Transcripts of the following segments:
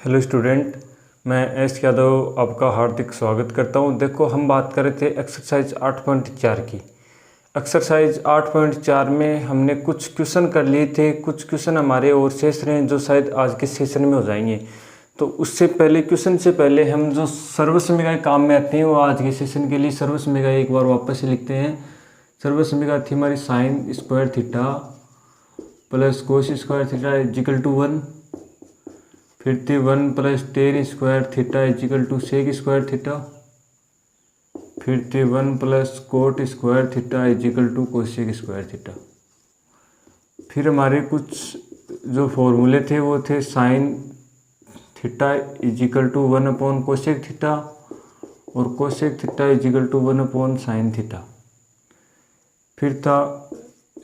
Hello student, मैं S Yadav आपका हार्दिक स्वागत करता हूं। देखो, हम बात कर रहे थे एक्सरसाइज 8.4 की। एक्सरसाइज 8.4 में हमने कुछ क्वेश्चन कर लिए थे, कुछ क्वेश्चन हमारे और शेष रहे हैं जो शायद आज के सेशन में हो जाएंगे। तो उससे पहले, क्वेश्चन से पहले हम जो सर्वसमयिकाएं काम में आते हैं वो आज के सेशन के लिए सर्वसमयिकाएं एक बार वापस से लिखते हैं। सर्वसमयिका थी हमारी sine square theta plus cos square theta equal to 1। फिर थी 1 plus tan square theta equal to sec square theta. फिर थी 1 plus cot square theta equal to cosec square theta. फिर हमारे कुछ जो फॉर्मूले थे वो थे sine theta equal to 1 upon cosec theta और cosec theta equal to 1 upon sine theta. फिर था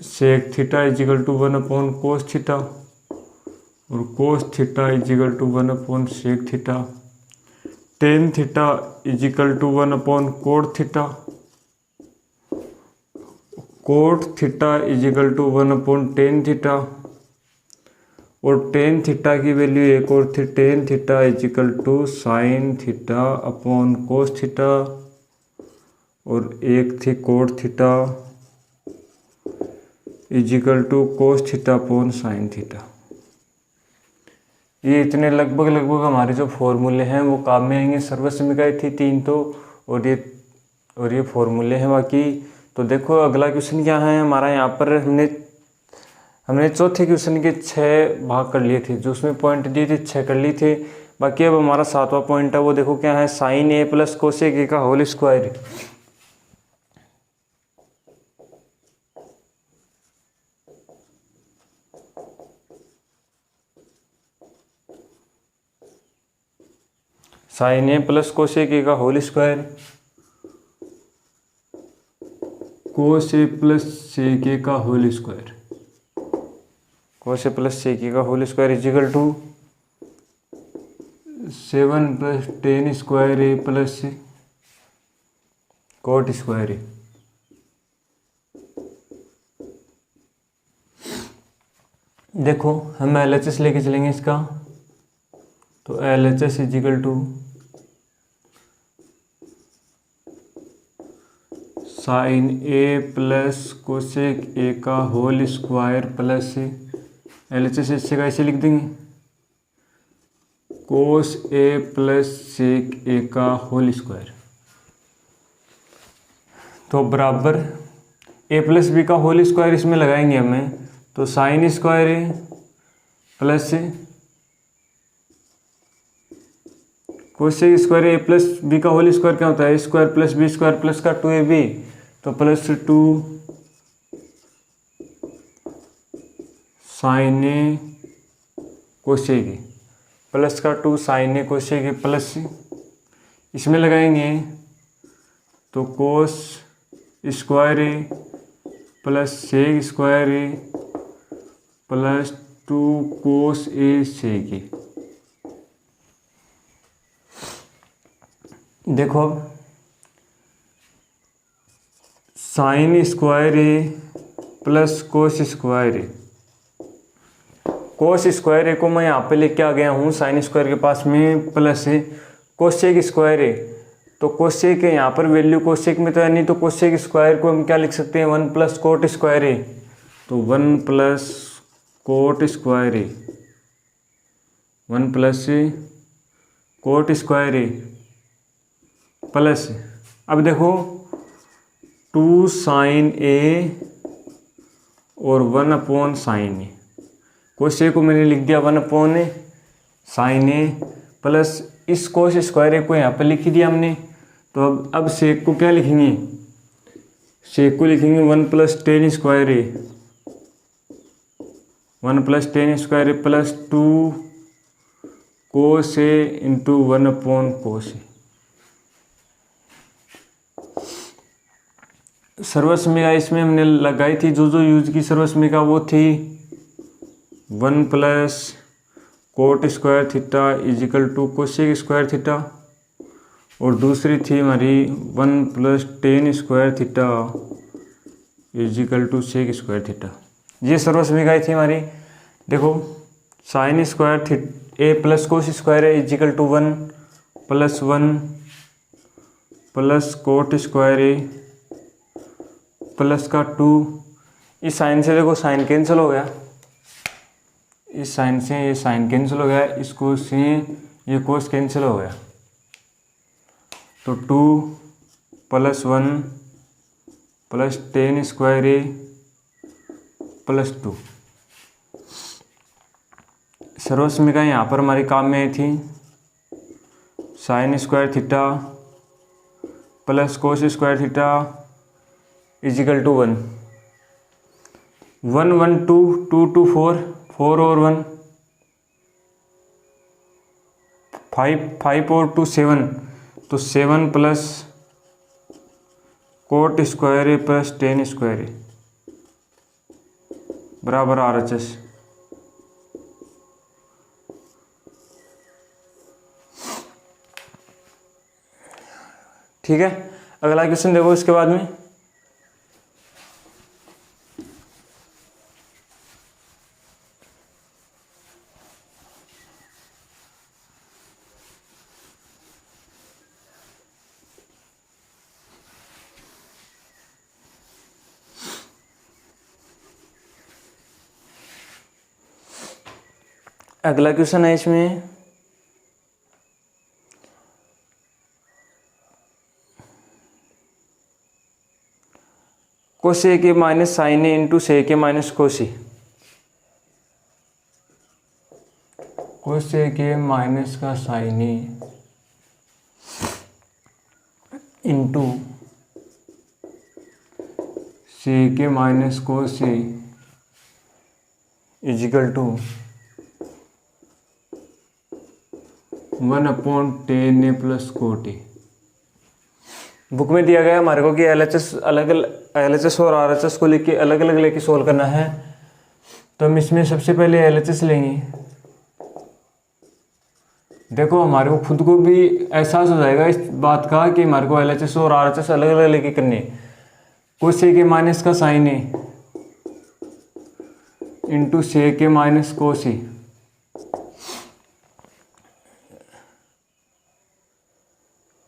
sec theta equal to 1 upon cos theta और cos theta equal to 1 upon sec theta. Tan theta equal to 1 upon cot theta. Cot theta equal to 1 upon tan theta और tan theta की value एक और थी, tan theta equal to sine theta upon cos theta और एक थी cot theta equal to cos theta upon sine theta. ये इतने लगभग हमारे जो फॉर्मूले हैं वो काम में आएंगे। सर्वसमयिकाएं थी 3 तो, और ये फॉर्मूले हैं बाकी। तो देखो, अगला क्वेश्चन क्या है हमारा। यहाँ पर हमने चौथे क्वेश्चन के 6 भाग कर लिए थे, जो उसमें पॉइंट दिए थे 6 कर लिए थे। बाकी अब हमारा 7वां पॉइंट है, वो देखो क्या है, sine A plus cosec A का whole square. Sine A plus cosec A का whole square, cos A plus sec A का whole square, cos A plus sec A का whole square equal to 7 plus tan square A plus cot square A. देखो, हम LHS लेके चलेंगे इसका, तो LHS equal to sine A plus cosec A का whole square plus LHS इससे कैसे लिख देंगे, कोस ए प्लस सेक ए का होल स्क्वायर। तो बराबर ए प्लस बी का होल स्क्वायर इसमें लगाएंगे हमें, तो sine square A plus cosec square A plus B का होल स्क्वायर क्या होता है, square plus B square plus का 2ab, तो plus 2 sine A cosec A plus का 2 sine A cosec A plus इसमें लगाएंगे तो cos square A plus sec square A plus 2 cos A sec A. देखो, अब sign square A plus cos square A, cos square ए को मैं यहाँ पे लेके आ गया हूँ साइन स्क्वायर के पास में, प्लस कोसेक स्क्वायर ए। तो कोसेक है यहाँ पर वैल्यू, कोसेक में तो है नहीं, तो कोसेक स्क्वायर को हम क्या लिख सकते हैं, 1 प्लस कोट स्क्वायर ए, तो 1 plus cot square A, 1 plus cot square A plus, अब देखो 2 साइन ए और 1 अपॉन साइन ए। कोस ए को मैंने लिख दिया 1 अपॉन साइन ए प्लस इस कोस स्क्वायर ए को यहाँ पर लिख दिया हमने। तो अब सेक को क्या लिखेंगे, सेक को लिखेंगे 1 plus tan square A, 1 plus tan square A plus 2 cos A into 1 upon कोस ए। सर्वसमयिका इसमें हमने लगाई थी, जो यूज की सर्वसमयिका वो थी 1 plus cot square theta equal to cosec square theta, और दूसरी थी हमारी 1 plus tan square theta equal to sec square theta. ये सर्वसमयिकाएं थी हमारी। देखो, sine square A plus cos square A equal to 1 plus 1 plus cot square A plus का 2। इस साइन से देखो साइन कैंसिल हो गया, इस साइन से ये साइन कैंसिल हो गया, इस कोस से ये कोस कैंसिल हो गया, तो 2 plus 1 plus tan square A plus 2। सर्वसमीका यहाँ पर हमारे काम में आई थी sine square theta plus cos square theta equal to 1 1 1 2 2 2 4 4 और 1 5 5 और 2 7, तो 7 plus cot square A plus tan square ए बराबर RHS। ठीक है, अगला क्वेश्चन देखो इसके बाद में। अगला क्वेश्चन है इसमें कोसे के माइनस साइन ए इंटू से के माइनस कोसी, कोसे के माइनस का साइन ए इंटू से के माइनस कोसी equal to 1/10 A plus cot A. Book में दिया गया हमारे को कि LHS और RHS को लेके अलग अलग लेके सोल्व करना है, तो हम इसमें सबसे पहले LHS लेंगे। देखो हमारे को खुद को भी एहसास हो जाएगा इस बात का कि हमारे को LHS और RHS अलग अलग लेके करनी है। कोसे के माइनस का साइन ए इंटू से के माइनस कोसी,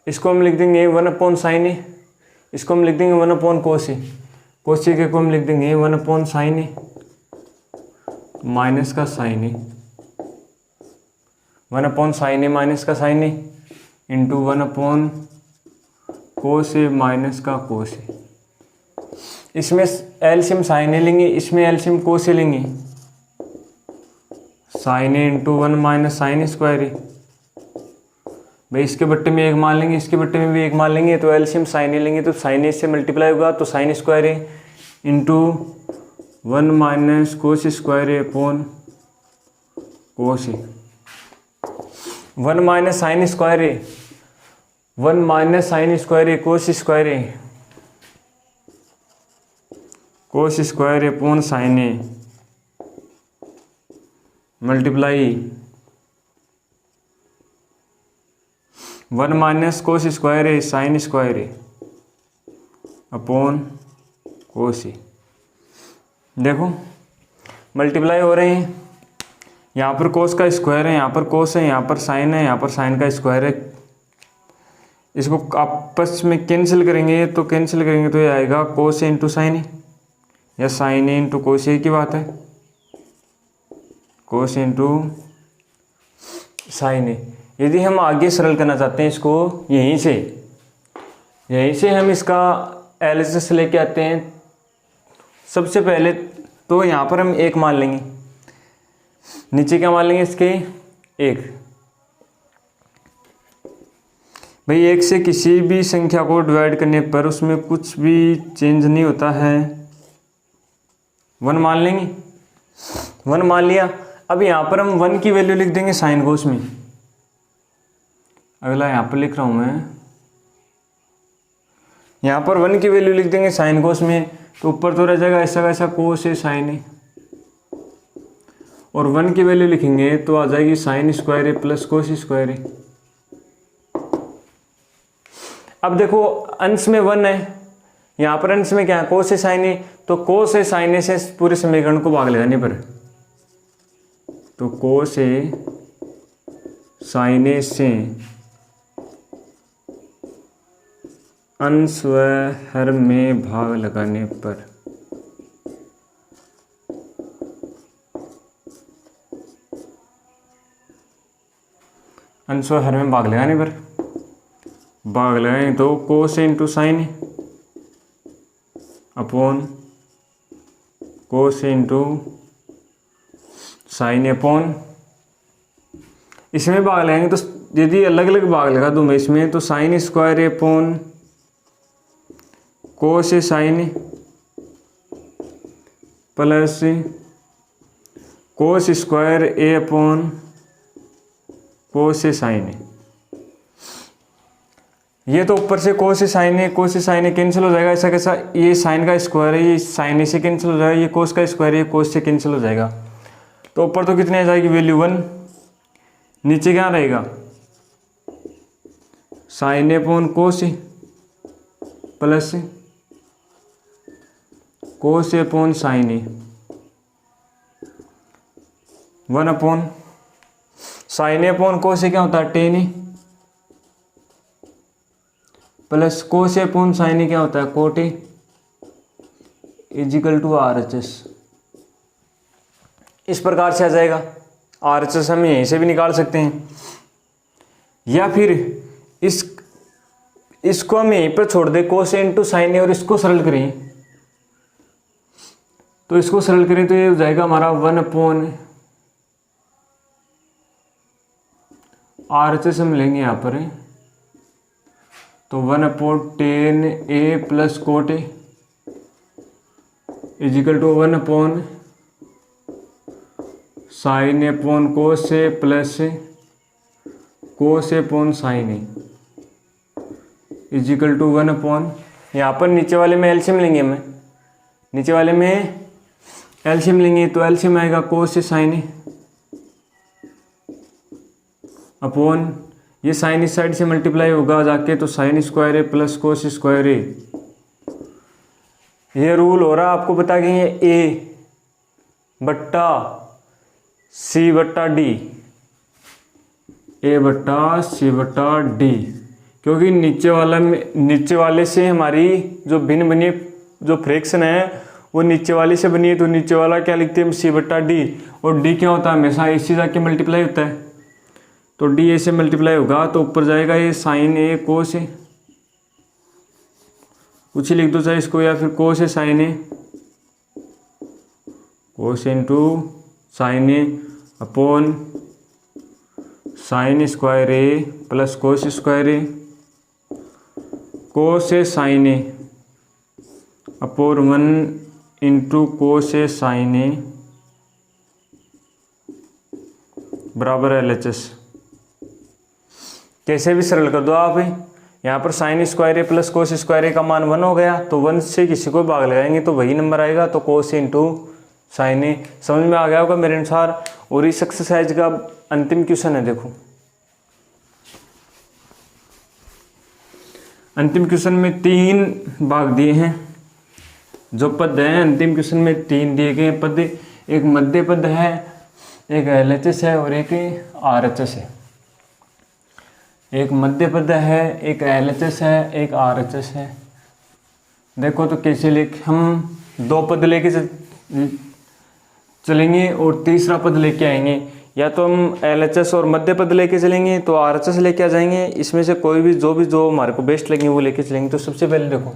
इसको हम लिख देंगे 1/sin ए, इसको हम लिख देंगे 1/cos ए, कोसी के को हम लिख देंगे 1/sin ए माइनस का साइन ए, 1/sin ए माइनस का साइन ए इंटू 1/cos ए माइनस का कोस ए। इसमें एलसीएम साइन ए लेंगे, इसमें एलसीएम कोस ए लेंगे, साइन ए इंटू 1 माइनस साइन स्क्वायर ए। भाई इसके बट्टे में एक मान लेंगे, इसके बट्टे में भी एक मान लेंगे, तो एलसीएम साइन ए लेंगे तो साइन ए से मल्टीप्लाई होगा, तो sine square A into 1 minus cos square A upon cos A. 1 minus sign square A, 1 minus sign square A cos square A, cos square A upon sine A multiply 1 minus cos square A sign square A upon कोस ए। देखो multiply हो रहे हैं, यहाँ पर कोस का square है, यहाँ पर कोस है, यहाँ पर साइन है, यहाँ पर साइन का स्क्वायर है। इसको आपस में कैंसिल करेंगे तो ये आएगा कोस ए इंटू साइन ए, या साइन ए इंटू कोस ए की बात है, कोस इंटू साइन ए। यदि हम आगे सरल करना चाहते हैं इसको, यहीं से हम इसका LHS लेके आते हैं। सबसे पहले तो यहाँ पर हम 1 मान लेंगे, नीचे क्या मान लेंगे इसके 1। भाई 1 से किसी भी संख्या को डिवाइड करने पर उसमें कुछ भी चेंज नहीं होता है, 1 मान लेंगे, 1 मान लिया। अब यहाँ पर हम 1 की वैल्यू लिख देंगे साइन कोस में। अगला यहाँ पर लिख रहा हूँ मैं, यहाँ पर 1 की वैल्यू लिख देंगे साइन कोस में, तो ऊपर तो रह जाएगा ऐसा वैसा कोस है साइन है, और 1 की वैल्यू लिखेंगे तो आ जाएगी sign square A plus cos square ए। अब देखो अंश में 1 है, यहाँ पर अंश में क्या है कोस है साइन ए, तो कोस है साइन ए से पूरे समीकरण को भाग लेगा नहीं पर, तो कोस ए साइन ए से अंश व हर में भाग लगाने पर अंश व हर में भाग लगाएं तो cos into sine upon cos into sine upon, इसमें भाग लगाएंगे तो यदि अलग अलग भाग लगा दूँ मैं इसमें तो sine square upon cos sine plus cos square A upon cos sine. ये तो ऊपर से कोस साइन कैंसिल हो जाएगा, ऐसा कैसा, ये साइन का स्क्वायर है, ये साइन से कैंसिल हो जाएगा, ये कोस का स्क्वायर है, ये कोस से कैंसिल हो जाएगा। तो ऊपर तो कितने आ जाएगी वैल्यू 1, नीचे क्या रहेगा sign upon cos plus cos upon sign 1 upon sine upon कोस क्या होता है ten plus cos upon sign क्या होता है कोट इजिकल टू RHS। इस प्रकार से आ जाएगा। RHS हम यहीं से भी निकाल सकते हैं, या फिर इसको हम यहीं पर छोड़ दें कोस इंटू साइन और इसको सरल करें, तो इसको सरल करें तो ये हो जाएगा हमारा 1 अपॉन RHS हम लेंगे यहाँ पर, तो 1 upon 10a plus cot equal to 1 upon sine upon cos plus cos upon sine equal to 1 upon, यहाँ पर नीचे वाले में एलसीएम लेंगे हमें, नीचे वाले में एलसीएम लेंगे तो एलसीएम आएगा कोस साइन अपॉन, ये साइन इस साइड से मल्टीप्लाई होगा जाके तो साइन स्क्वायर है प्लस कोस स्क्वायर है। ये रूल हो रहा आपको बता गए ए बट्टा सी बट्टा डी, ए बट्टा सी बट्टा डी, क्योंकि नीचे वाले से हमारी जो भिन्न बनी जो फ्रैक्शन है वो नीचे वाले से बनी है, तो नीचे वाला क्या लिखते हैं सी बट्टा डी, और डी क्या होता है हमेशा इसी जाके मल्टीप्लाई होता है, तो डी ए से मल्टीप्लाई होगा तो ऊपर जाएगा ये साइन ए कोस ए, कुछ ही लिख दो चाहे इसको, या फिर कोस ए sign A cos into sign A upon sign square A plus cos square A cos A sign A upon 1 into cos A sign ए बराबर LHS। कैसे भी सरल कर दो आप, यहाँ पर sign square A plus cos square ए का मान 1 हो गया, तो 1 से किसी को भाग लगाएंगे तो वही नंबर आएगा, तो कोस इंटू साइन ए। समझ में आ गया होगा मेरे अनुसार। और इस एक्सरसाइज का अंतिम क्वेश्चन है, देखो अंतिम क्वेश्चन में 3 भाग दिए हैं, जो पद हैं अंतिम क्वेश्चन में 3 दिए गए पद, एक मध्य पद है, एक LHS है और एक RHS है। एक मध्य पद है, एक LHS है, एक RHS है। देखो तो कैसे लिख, हम 2 पद लेके चलेंगे और तीसरा पद लेके आएंगे, या तो हम LHS और मध्य पद लेके चलेंगे तो RHS लेके आ जाएंगे, इसमें से कोई भी जो हमारे को बेस्ट लगेंगे वो लेके चलेंगे। तो सबसे पहले देखो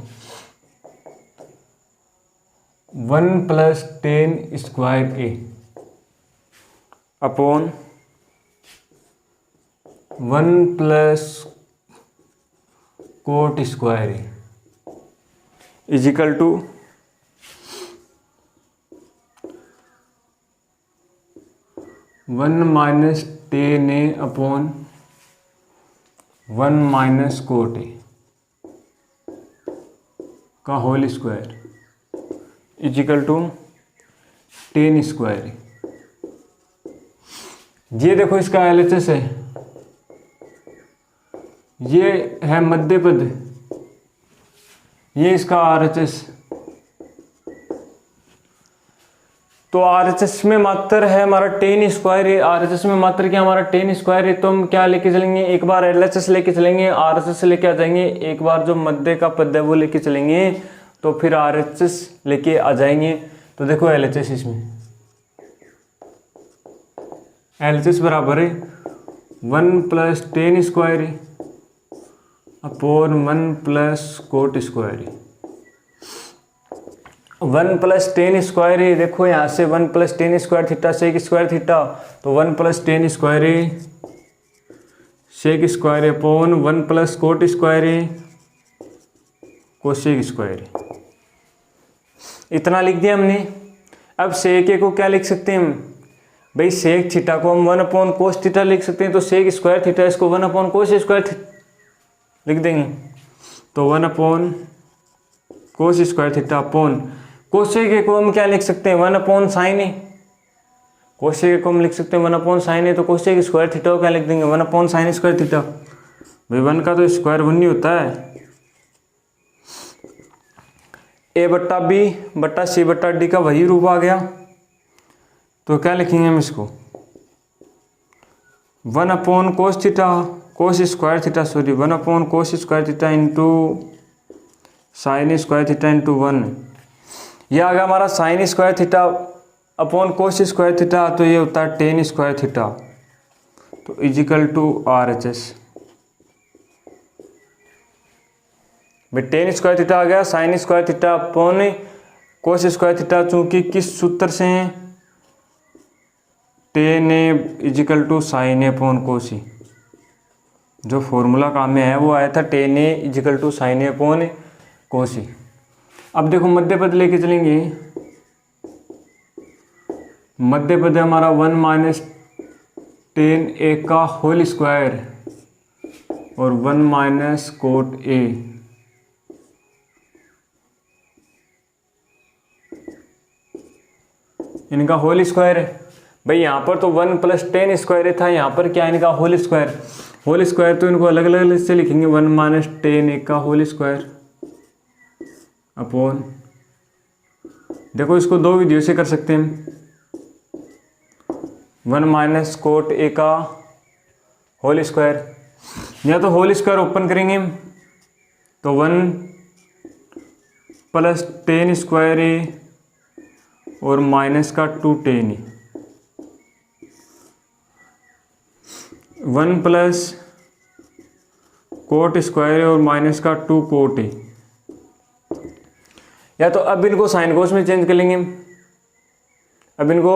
1 plus 10 square A upon 1 plus cot square A equal to 1 minus 10 A upon 1 minus cot A का whole square equal to 10 square. ये देखो इसका LHS है, ये है मध्य पद, ये इसका RHS। तो RHS में मात्र है हमारा टेन स्क्वायर है, RHS में मात्र क्या हमारा टेन स्क्वायर है। तो हम क्या लेके चलेंगे, एक बार LHS लेके चलेंगे, RHS लेके आ जाएंगे, एक बार जो मध्य का पद है वो लेके चलेंगे, तो फिर RHS लेके आ जाएंगे। तो देखो LHS इसमें LHS बराबर है 1 प्लस टेन स्क्वायर है अपॉन 1 प्लस कोट स्क्वायर है। 1 प्लस टेन स्क्वायर है, देखो यहाँ से 1 plus tan square theta sec square theta, तो 1 प्लस टेन स्क्वायर है सेक स्क्वायर है अपॉन 1 प्लस कोट स्क्वायर है कोसेक स्क्वायर है। इतना लिख दिया हमने। अब सेक ए को क्या लिख सकते हैं हम भाई, सेक थीटा को हम 1 अपॉन कोस थीटा लिख सकते हैं, तो सेक स्क्वायर थीटा इसको 1 अपॉन कोस स्क्वायर लिख देंगे। तो 1 upon cos square theta upon cosec ए को हम क्या लिख सकते हैं 1 अपॉन साइन ए, कोसेक ए को हम लिख सकते हैं 1 अपॉन साइन ए, तो कोसेक स्क्वायर थीटा को क्या लिख देंगे 1 अपॉन साइन स्क्वायर थीटा। भाई 1 का तो स्क्वायर 1 नहीं होता है। ए बट्टा बी बट्टा सी बट्टा डी का वही रूप आ गया, तो क्या लिखेंगे हम इसको 1 upon cos theta cos square theta 1 upon cos square theta into sine square theta into 1। यह आ गया हमारा sine square theta upon cos square theta, तो ये होता है टेन स्क्वायर थीटा, तो इजिकल टू RHS। भाई टेन स्क्वायर थीटा आ गया sine square theta upon cos square theta, चूंकि किस सूत्र से हैं, tan A equal to sine A upon cos. जो फॉर्मूला काम में है वो आया था tan A equal to sine A upon cos. अब देखो मध्य पद लेके चलेंगे, मध्य पद हमारा 1 माइनस टेन ए का होल स्क्वायर और 1 माइनस कोट ए। इनका होल स्क्वायर है। भाई यहाँ पर तो 1 प्लस टेन स्क्वायर था, यहाँ पर क्या इनका होल स्क्वायर। होल स्क्वायर तो इनको अलग अलग से लिखेंगे 1 माइनस टेन ए का होल स्क्वायर अपॉन, देखो इसको दो विधियों से कर सकते हैं, 1 माइनस कोट ए का होल स्क्वायर, या तो होल स्क्वायर ओपन करेंगे तो 1 प्लस टेन स्क्वायर ए और माइनस का 2 टेन ए, 1 प्लस कोट स्क्वायर और माइनस का 2 कोट ए। या तो अब इनको साइन कोस में चेंज कर लेंगे। अब इनको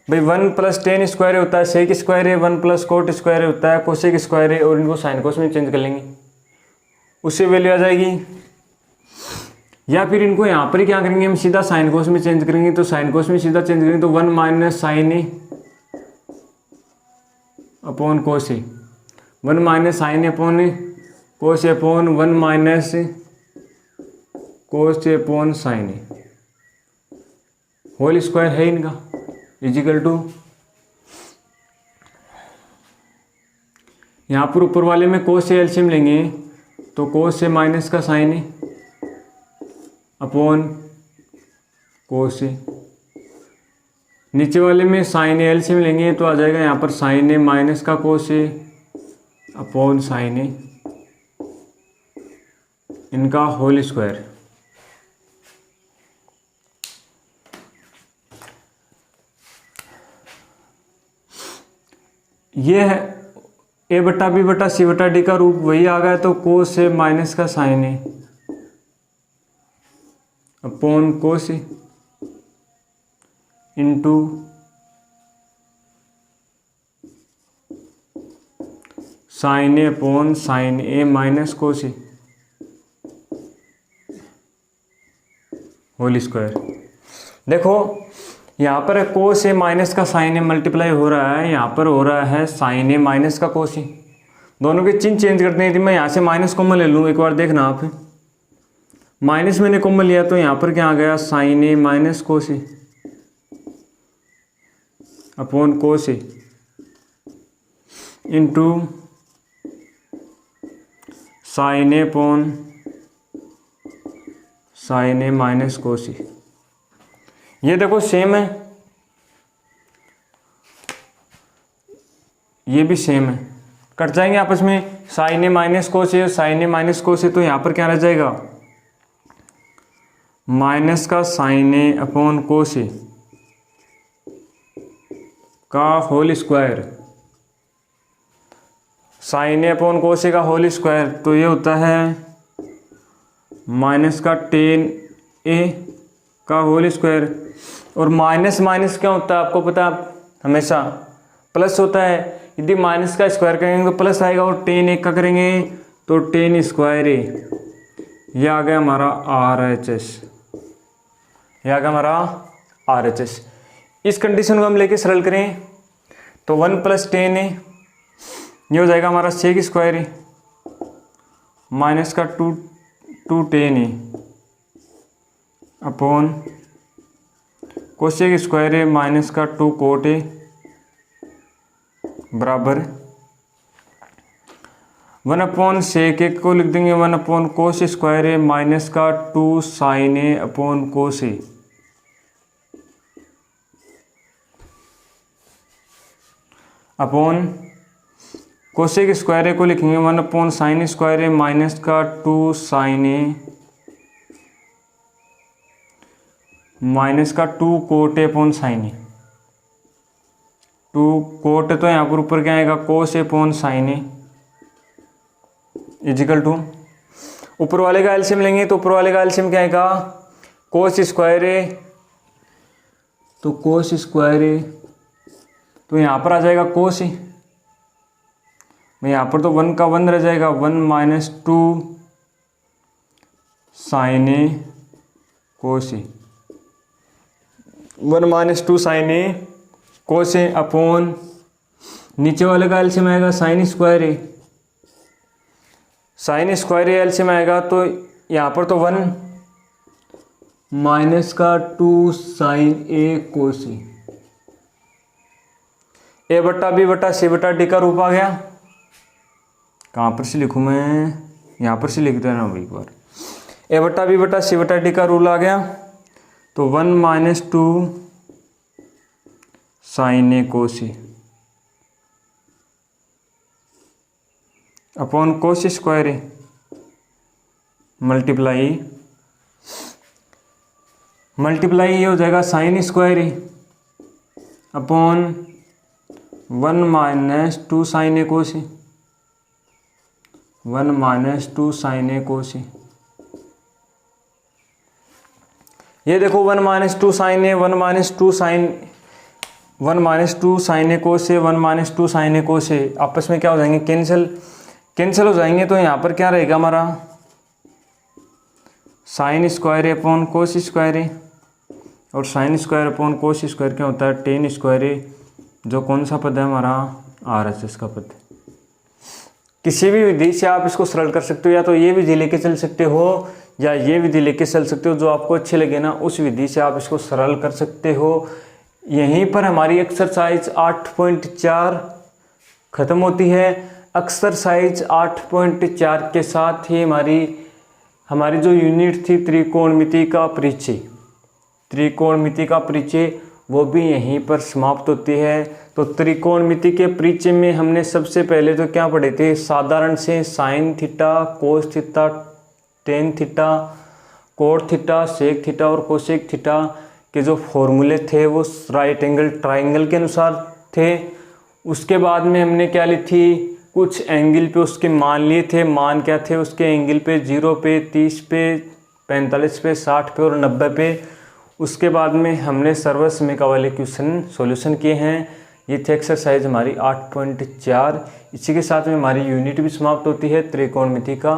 भाई 1 प्लस टेन स्क्वायर होता है सेक स्क्वायर है, 1 प्लस कोट स्क्वायर होता है कोसेक स्क्वायर है, और इनको साइन कोस में चेंज कर लेंगे, उससे वैल्यू आ जाएगी। या फिर इनको यहाँ पर ही क्या करेंगे हम, सीधा साइन कोस में चेंज करेंगे, तो साइन कोस में सीधा चेंज करेंगे तो 1 minus sign A upon cos A, 1 minus sign A upon cos A upon 1 minus cos A upon sine A, whole square है इनका इजिकल टू, यहाँ पर ऊपर वाले में कोस से एलसीएम लेंगे तो कोस से माइनस का साइन ए अपॉन कोस ए, नीचे वाले में साइन ए एलसीएम लेंगे तो आ जाएगा यहाँ पर साइन ए माइनस का कोस ए अपॉन साइन ए, इनका होल स्क्वायर। ये है ए बटा बी बटा सी बटा डी का रूप वही आ गया, तो कोस से माइनस का sign A upon cos A into sine A upon sine A minus cos A whole square. देखो यहाँ पर कोस ए माइनस का साइन ए मल्टीप्लाई हो रहा है, यहाँ पर हो रहा है साइन ए माइनस का कोस ए, दोनों के चिन्ह चेंज करते हैं। यदि मैं यहाँ से माइनस कॉमन ले लूँ, एक बार देखना आप, माइनस मैंने कॉमन लिया तो यहाँ पर क्या आ गया sign A minus cos A upon cos A into sine A upon sine A minus cos ए। ये देखो सेम है, ये भी सेम है, कट जाएंगे आपस में। साइन ए माइनस कोस ए और साइन ए माइनस कोस ए, तो यहाँ पर क्या रह जाएगा, माइनस का साइन ए अपॉन कोस ए का whole square, sine A upon कोस ए का होल स्क्वायर, तो ये होता है माइनस का टेन ए का होल स्क्वायर। और माइनस माइनस क्या होता है आपको पता है, हमेशा प्लस होता है। यदि माइनस का स्क्वायर करेंगे तो प्लस आएगा, और टेन ए का करेंगे तो टेन स्क्वायर ए। ये आ गया हमारा RHS, ये आ गया हमारा RHS। इस कंडीशन को हम लेके सरल करें तो 1 + 10a, ये हो जाएगा हमारा सेक स्क्वायर ए माइनस का 2 10a अपॉन कोसेक स्क्वायर ए माइनस का 2 कोट ए बराबर 1/सेक ए को लिख देंगे 1/कोस स्क्वायर ए माइनस का 2 sine A upon cos A upon cosec square ए को लिखेंगे 1/साइन स्क्वायर ए माइनस का 2 साइन ए माइनस का 2 cot A upon sine A. 2 cot तो यहाँ पर ऊपर क्या आएगा, cos A upon sine A equal to, ऊपर वाले का एलसीएम लेंगे तो ऊपर वाले का एलसीएम क्या आएगा, कोस स्क्वायर ए, तो कोस स्क्वायर ए, तो यहाँ पर आ जाएगा कोस ए, यहाँ पर तो 1 का 1 रह जाएगा, 1 - 2 sine A cos A, 1 - 2 sine A cos A upon नीचे वाले का एलसीएम आएगा sign square A, sign square A LCM आएगा तो यहाँ पर तो 1 माइनस का 2 साइन ए कोस ए बट्टा बी बट्टा सी बट्टा डी का रूप आ गया। कहाँ पर से लिखूँ मैं, यहाँ पर से लिख देना एक बार, ए बट्टा बी बट्टा सी बट्टा डी का रूल आ गया, तो 1 - 2 sine A cos A upon cos square A multiply ये हो जाएगा sign square A upon 1 - 2 sine A cos A, 1 - 2 sine ए कोस ए। ये देखो 1 - 2 साइन ए, 1 - 2 साइन ए कोस ए, 1 - 2 साइन ए कोस ए आपस में क्या हो जाएंगे, कैंसिल हो जाएंगे। तो यहाँ पर क्या रहेगा हमारा sine square A upon cos square ए, और sign square upon cos square क्या होता है, टेन स्क्वायर ए, जो कौन सा पद है हमारा, RHS का पद। किसी भी विधि से आप इसको सरल कर सकते हो, या तो ये विधि लेके चल सकते हो या ये विधि लेके चल सकते हो, जो आपको अच्छे लगे ना उस विधि से आप इसको सरल कर सकते हो। यहीं पर हमारी एक्सरसाइज 8.4 खत्म होती है। एक्सरसाइज 8.4 के साथ ही हमारी जो यूनिट थी त्रिकोणमिति का परिचय वो भी यहीं पर समाप्त होती है। तो त्रिकोणमिति के परिचय में हमने सबसे पहले तो क्या पढ़े थे, साधारण से sine theta, cos theta, tan theta, cot theta, sec theta और कोसेक थीटा के जो फॉर्मूले थे वो राइट एंगल ट्राइंगल के अनुसार थे। उसके बाद में हमने क्या ली थी, कुछ एंगल पे उसके मान लिए थे। मान क्या थे उसके, एंगल पे 0 पे, 30 पे, 45 पे, 60 पे और 90 पे। उसके बाद में हमने सर्वसमीका वाले क्वेश्चन सॉल्यूशन किए हैं। ये थी एक्सरसाइज हमारी 8.4। इसी के साथ में हमारी यूनिट भी समाप्त होती है, त्रिकोणमिति का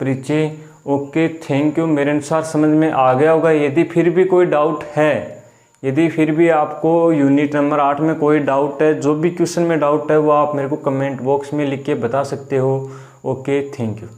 परिचय। Okay, thank you. मेरे अनुसार समझ में आ गया होगा। यदि फिर भी कोई डाउट है, यदि फिर भी आपको यूनिट नंबर 8 में कोई डाउट है, जो भी क्वेश्चन में डाउट है वो आप मेरे को कमेंट बॉक्स में लिख के बता सकते हो। Okay, thank you.